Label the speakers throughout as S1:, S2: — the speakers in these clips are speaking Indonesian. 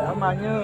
S1: Namanya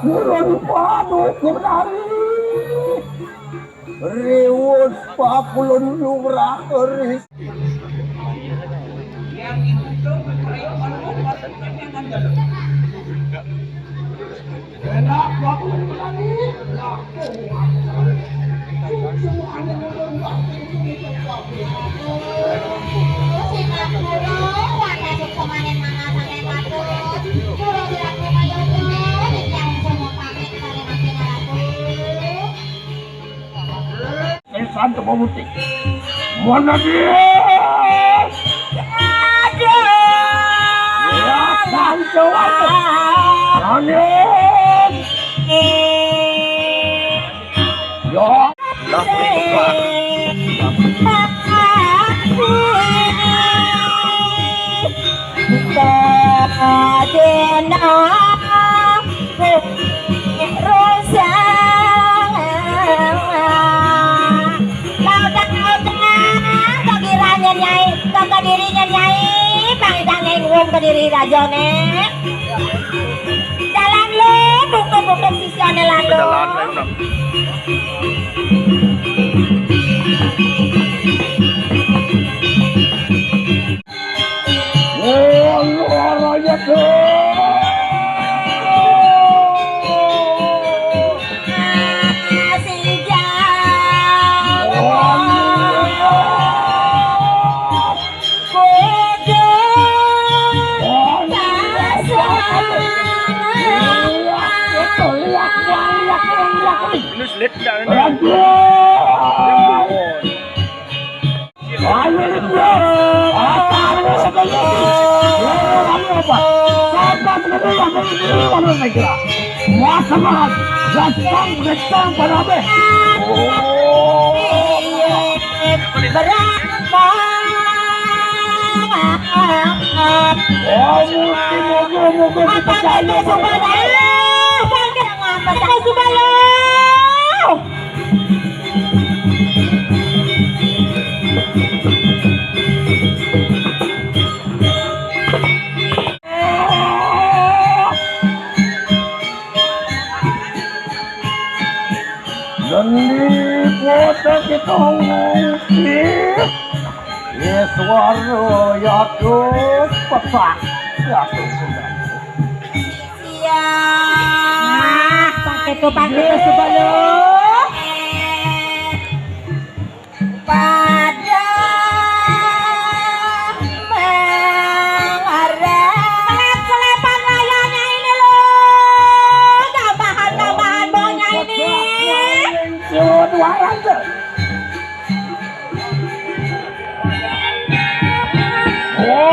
S1: Kulon padu kumari riwut pakulon lumrah keris santo pemutik mana dia ada ya santo anin yo lah
S2: dirinya nyai pangdang ngurung ke diri rajone jalan lu bukuk-bukuk sisiane lalu
S1: luar aja tuh kita ngungsi Yeswaro yatus pepak
S2: iya pakai sebelum pada mengarah kelepan layarnya ini loh tambahan bawahnya ini
S1: Oh,